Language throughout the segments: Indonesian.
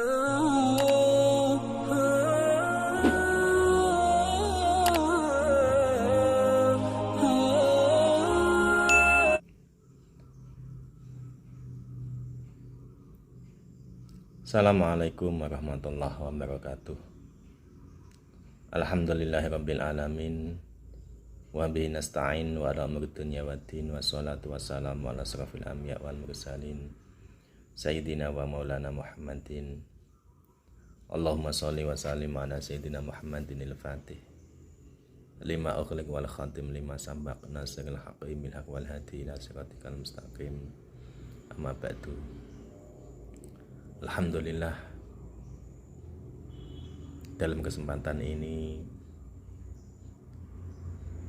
Assalamualaikum warahmatullahi wabarakatuh. Alhamdulillahirabbil alamin wa bihi nasta'in wa ala umuri dunya waddin wassalatu wassalamu ala asrofil anbiya wal mursalin sayyidina wa maulana Muhammadin. Allahumma sholli wa sallim ala sayyidina Muhammadinil Fatih lima ughliq wal khatim lima sabaq nasrul haqqi bil haqq wal hadi ila siratikal mustaqim. Amma ba'du. Alhamdulillah, dalam kesempatan ini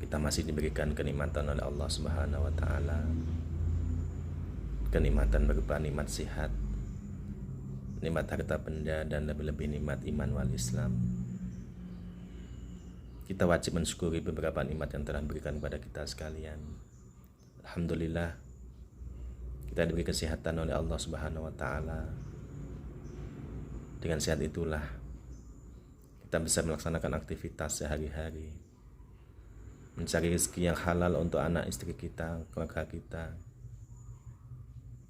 kita masih diberikan kenikmatan oleh Allah Subhanahu wa taala. Kenikmatan berupa nikmat sehat, nikmat harta benda, dan lebih-lebih nikmat iman wal Islam. Kita wajib mensyukuri beberapa nikmat yang telah diberikan kepada kita sekalian. Alhamdulillah, kita diberi kesehatan oleh Allah Subhanahu wa taala. Dengan sehat itulah kita bisa melaksanakan aktivitas sehari-hari, mencari rezeki yang halal untuk anak istri kita, keluarga kita,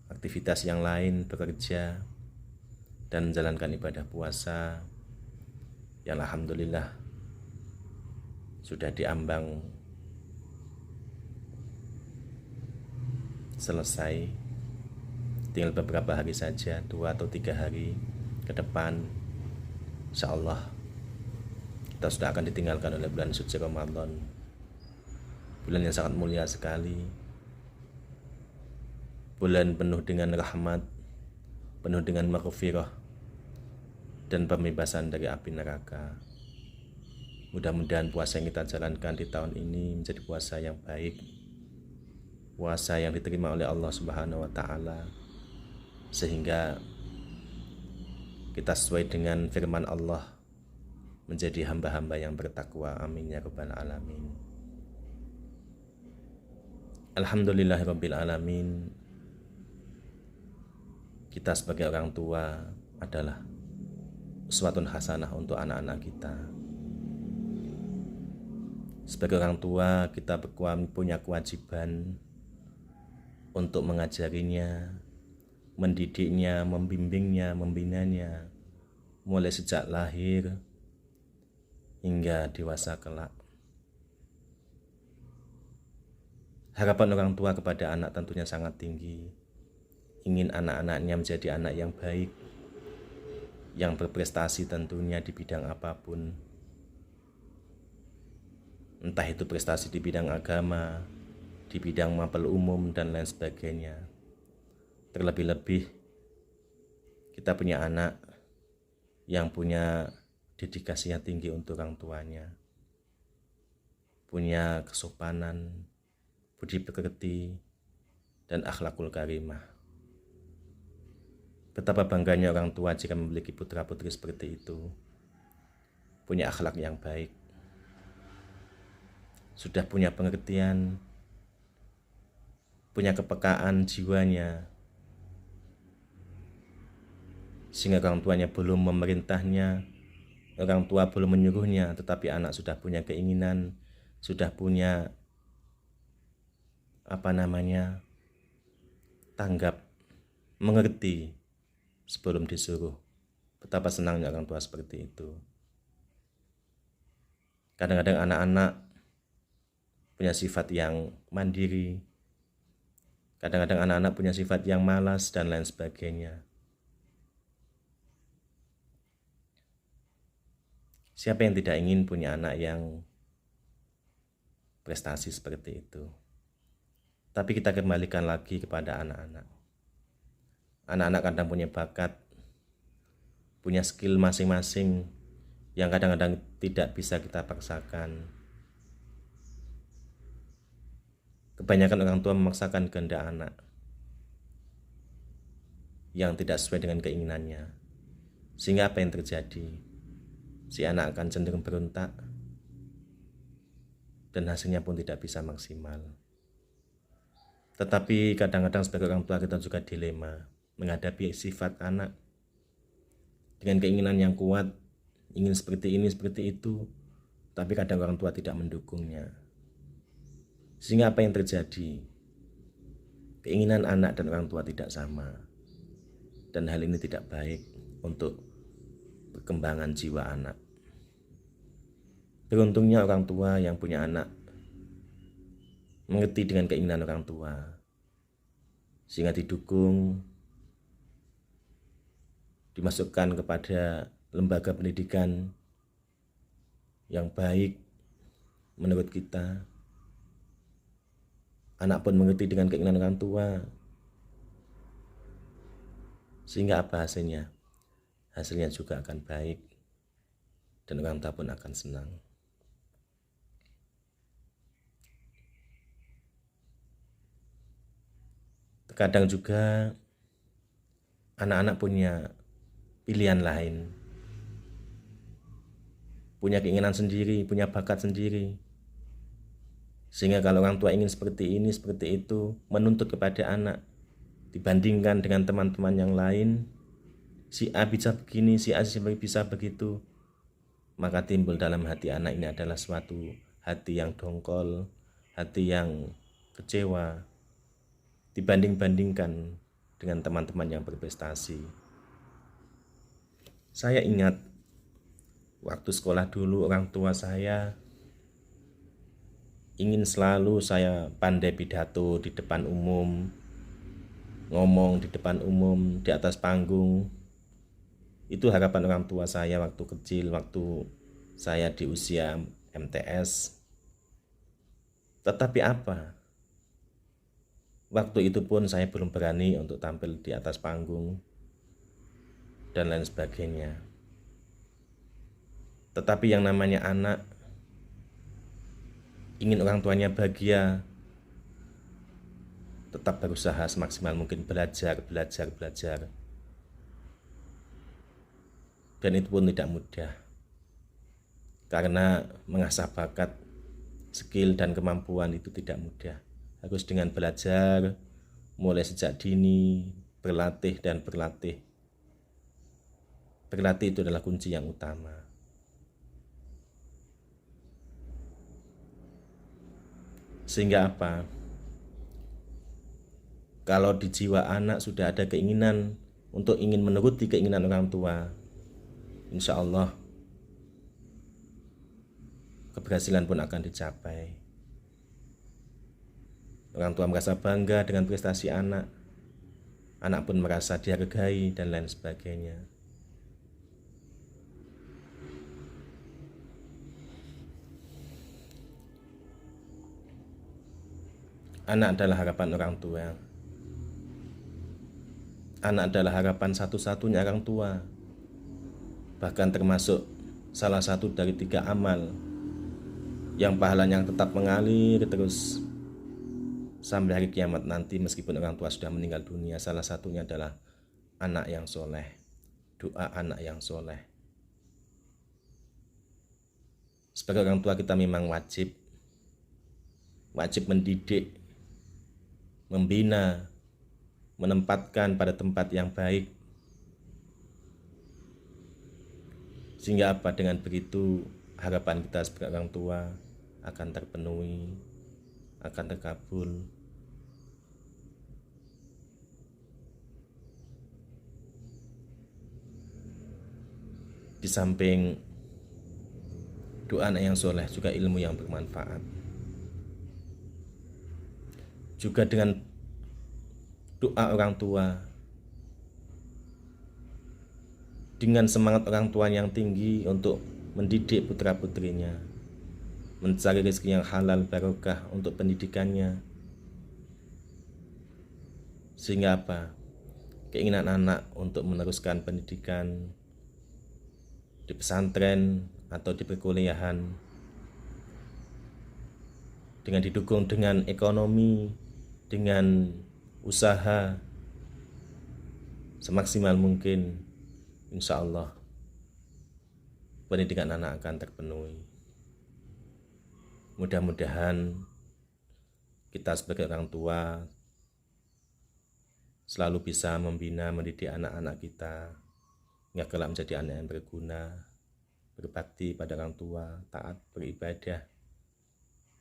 aktivitas yang lain, bekerja, dan menjalankan ibadah puasa yang alhamdulillah sudah diambang selesai. Tinggal beberapa hari saja, 2 atau 3 hari ke depan, insyaallah kita sudah akan ditinggalkan oleh bulan suci Ramadan, bulan yang sangat mulia sekali, bulan penuh dengan rahmat, penuh dengan maghfirah dan pembebasan dari api neraka. Mudah-mudahan puasa yang kita jalankan di tahun ini menjadi puasa yang baik, puasa yang diterima oleh Allah Subhanahu wa taala, sehingga kita sesuai dengan firman Allah menjadi hamba-hamba yang bertakwa. Amin ya rabbal alamin. Alhamdulillahirabbil alamin. Kita sebagai orang tua adalah uswatun hasanah untuk anak-anak kita. Sebagai orang tua, kita punya kewajiban untuk mengajarinya, mendidiknya, membimbingnya, membinanya mulai sejak lahir hingga dewasa kelak. Harapan orang tua kepada anak tentunya sangat tinggi. Ingin anak-anaknya menjadi anak yang baik, yang berprestasi tentunya di bidang apapun. Entah itu prestasi di bidang agama, di bidang mapel umum, dan lain sebagainya. Terlebih-lebih kita punya anak yang punya dedikasi yang tinggi untuk orang tuanya, punya kesopanan, budi pekerti, dan akhlakul karimah. Betapa bangganya orang tua jika memiliki putra-putri seperti itu, punya akhlak yang baik, sudah punya pengertian, punya kepekaan jiwanya, sehingga orang tuanya belum memerintahnya, orang tua belum menyuruhnya, tetapi anak sudah punya keinginan, sudah punya tanggap, mengerti sebelum disuruh. Betapa senangnya orang tua seperti itu. Kadang-kadang anak-anak punya sifat yang mandiri, kadang-kadang anak-anak punya sifat yang malas, dan lain sebagainya. Siapa yang tidak ingin punya anak yang prestasi seperti itu? Tapi kita kembalikan lagi kepada anak-anak. Anak-anak kadang punya bakat, punya skill masing-masing yang kadang-kadang tidak bisa kita paksakan. Kebanyakan orang tua memaksakan kehendak anak yang tidak sesuai dengan keinginannya. Sehingga apa yang terjadi? Si anak akan cenderung berontak dan hasilnya pun tidak bisa maksimal. Tetapi kadang-kadang sebagai orang tua kita juga dilema menghadapi sifat anak dengan keinginan yang kuat, ingin seperti ini, seperti itu, tapi kadang orang tua tidak mendukungnya. Sehingga apa yang terjadi? Keinginan anak dan orang tua tidak sama. Dan hal ini tidak baik untuk perkembangan jiwa anak. Beruntungnya orang tua yang punya anak mengerti dengan keinginan orang tua, sehingga didukung, dimasukkan kepada lembaga pendidikan yang baik menurut kita. Anak pun mengerti dengan keinginan orang tua, sehingga apa hasilnya? Hasilnya juga akan baik dan orang tua pun akan senang. Terkadang juga anak-anak punya pilihan lain, punya keinginan sendiri, punya bakat sendiri. Sehingga kalau orang tua ingin seperti ini, seperti itu, menuntut kepada anak, dibandingkan dengan teman-teman yang lain, si A bisa begini, si A bisa begitu, maka timbul dalam hati anak ini adalah suatu hati yang dongkol, hati yang kecewa, dibanding-bandingkan dengan teman-teman yang berprestasi. Saya ingat waktu sekolah dulu, orang tua saya ingin selalu saya pandai pidato di depan umum, ngomong di depan umum, di atas panggung. Itu harapan orang tua saya waktu kecil, waktu saya di usia MTS. Tetapi apa? Waktu itu pun saya belum berani untuk tampil di atas panggung dan lain sebagainya. Tetapi yang namanya anak ingin orang tuanya bahagia, tetap berusaha semaksimal mungkin belajar. Dan itu pun tidak mudah, karena mengasah bakat, skill dan kemampuan itu tidak mudah. Harus dengan belajar, mulai sejak dini, berlatih dan berlatih. Berlatih itu adalah kunci yang utama. Sehingga apa? Kalau di jiwa anak sudah ada keinginan untuk ingin menuruti keinginan orang tua, insya Allah keberhasilan pun akan dicapai. Orang tua merasa bangga dengan prestasi anak, anak pun merasa dihargai dan lain sebagainya. Anak adalah harapan orang tua. Anak adalah harapan satu-satunya orang tua, bahkan termasuk salah satu dari 3 amal yang pahalanya tetap mengalir terus sampai hari kiamat nanti. Meskipun orang tua sudah meninggal dunia, salah satunya adalah anak yang soleh, doa anak yang soleh. Sebagai orang tua kita memang wajib mendidik, membina, menempatkan pada tempat yang baik. Sehingga apa? Dengan begitu harapan kita sebagai orang tua akan terpenuhi, akan terkabul. Di samping doa anak yang soleh, juga ilmu yang bermanfaat. Juga dengan doa orang tua, dengan semangat orang tua yang tinggi untuk mendidik putra-putrinya, mencari rezeki yang halal barokah untuk pendidikannya. Sehingga apa? Keinginan anak untuk meneruskan pendidikan di pesantren atau di perkuliahan, dengan didukung dengan ekonomi, dengan usaha, semaksimal mungkin, insya Allah pendidikan anak akan terpenuhi. Mudah-mudahan kita sebagai orang tua selalu bisa membina, mendidik anak-anak kita hingga kelak menjadi anak yang berguna, berbakti pada orang tua, taat beribadah,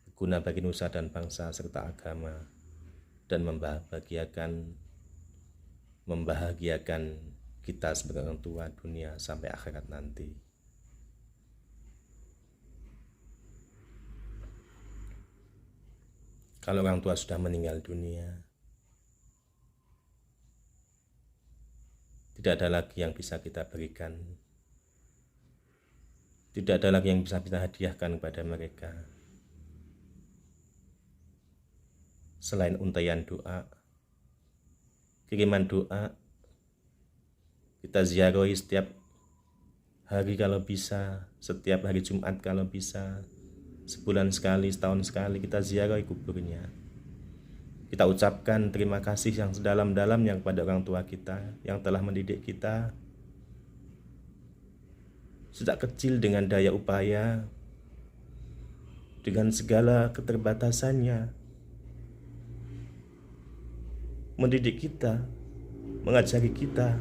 berguna bagi nusa dan bangsa serta agama, dan membahagiakan kita sebagai orang tua dunia sampai akhirat nanti. Kalau orang tua sudah meninggal dunia, tidak ada lagi yang bisa kita berikan, tidak ada lagi yang bisa kita hadiahkan kepada mereka selain untaian doa, kiriman doa. Kita ziarahi setiap hari kalau bisa, setiap hari Jumat kalau bisa, sebulan sekali, setahun sekali kita ziarahi kuburnya. Kita ucapkan terima kasih yang sedalam-dalamnya kepada orang tua kita yang telah mendidik kita sejak kecil dengan daya upaya, dengan segala keterbatasannya, mendidik kita, mengajari kita.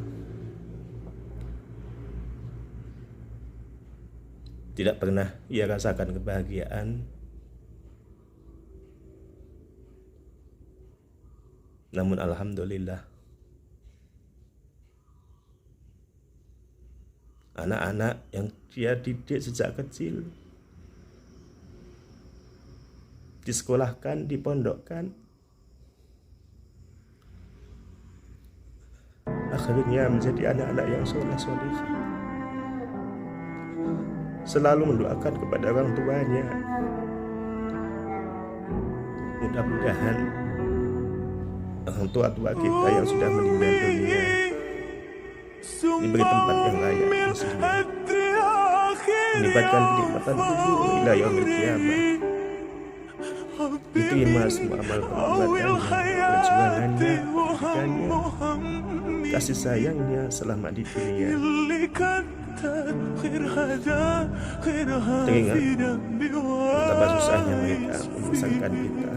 Tidak pernah ia rasakan kebahagiaan, namun alhamdulillah anak-anak yang dia didik sejak kecil, disekolahkan, dipondokkan, akhirnya menjadi anak-anak yang soleh-soleh, selalu mendoakan kepada orang tuanya. Mudah-mudahan orang tua-tua kita yang sudah meninggal dunia diberi tempat yang layak di sini, mendapatkan kenikmatan kubur ila yaumil qiyamah, diterima semua amal perbuatannya, perjuangannya, pendidikannya, kasih sayangnya selama di dunia. Teringat betapa susahnya mereka membesarkan kita,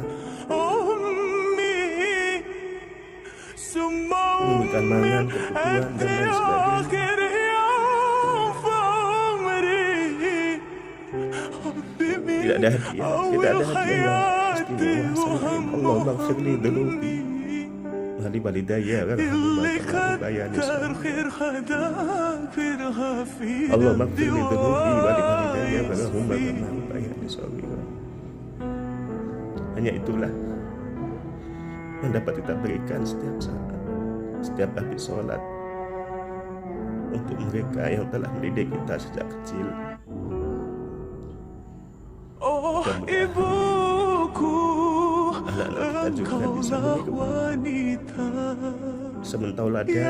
memberikan mangan, kebutuhan, dan lain sebagainya. Tidak ada hadiah yang istimewa selain Allah maghfirli dhunubi wa li walidayya warhamhuma kama rabbayani shaghira. Allah maghfirli dhunubi wa li walidayya warhamhuma kama rabbayani shaghira. Hanya itulah yang dapat kita berikan setiap saat, setiap habis sholat, untuk mereka yang telah mendidik kita sejak kecil. Ibuku, anak-anak kita juga bisa meniru, bisa mentaladani,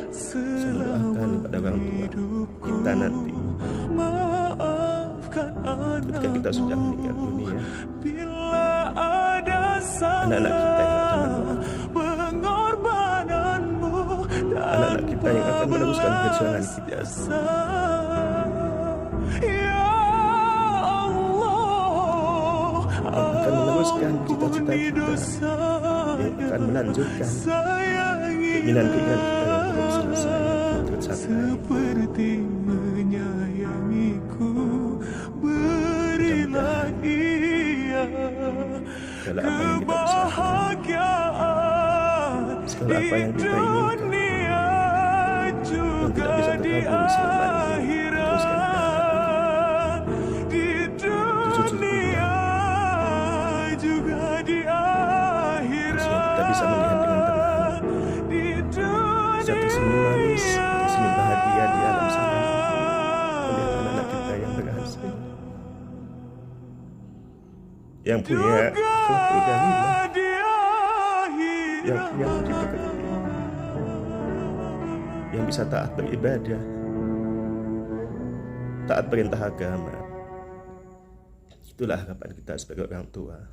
mendoakan kepada orang tua kita nanti ketika kita sudah meninggal dunia. Anak-anak kita yang akan mendoakan, anak-anak kita yang akan meneruskan perjuangan kita. Allah akan meneruskan cita-cita kita, yang akan melanjutkan keinginan-keinginan kita yang belum selesai, yang tercapai. Seperti menyayangiku, berilah ia kebahagiaan segala apa yang kita inginkan yang tidak bisa terkabul selama ini, teruskan kita bisa melihat dengan tenang, bisa tersenyum manis, tersenyum bahagia di alam sana, melihat anak-anak kita yang berhasil, yang punya akhlak karimah, yang punya budi pekerti, yang bisa taat beribadah, taat perintah agama. Itulah harapan kita sebagai orang tua.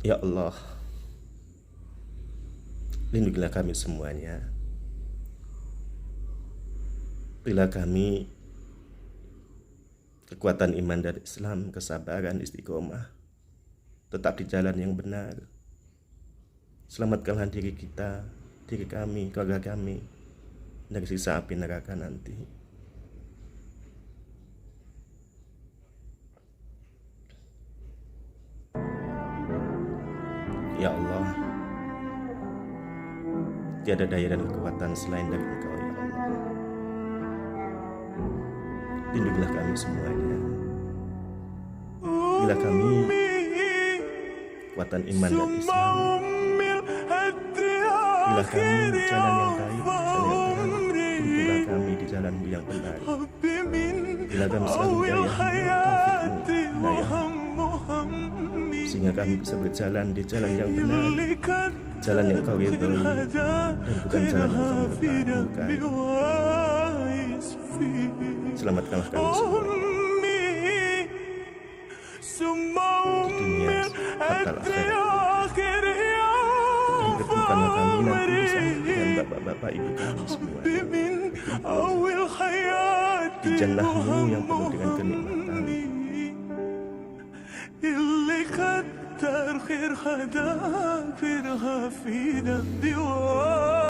Ya Allah, lindungilah kami semuanya. Berilah kami kekuatan iman dan Islam, kesabaran, istiqomah, tetap di jalan yang benar. Selamatkanlah diri kita, diri kami, keluarga kami dari siksa api neraka nanti. Ya Allah, tiada daya dan kekuatan selain dari Engkau, ya Allah. Lindungilah kami semuanya. Bila kami kekuatan iman dan Islam, bila kami jalan yang baik, jalan yang benar, tuntunlah kami di jalan-Mu yang benar. Bila kami selalu hidayah-Mu, sehingga kami bisa berjalan di jalan yang benar, jalan yang Kau ridhoi, dan bukan jalan yang Kau murkai. Selamatkanlah kami semua di dunia hatta akhirat, dan pertemukanlah kami nanti bersama dengan bapak-bapak ibu kami semua di jannah-Mu yang penuh dengan kenikmatan.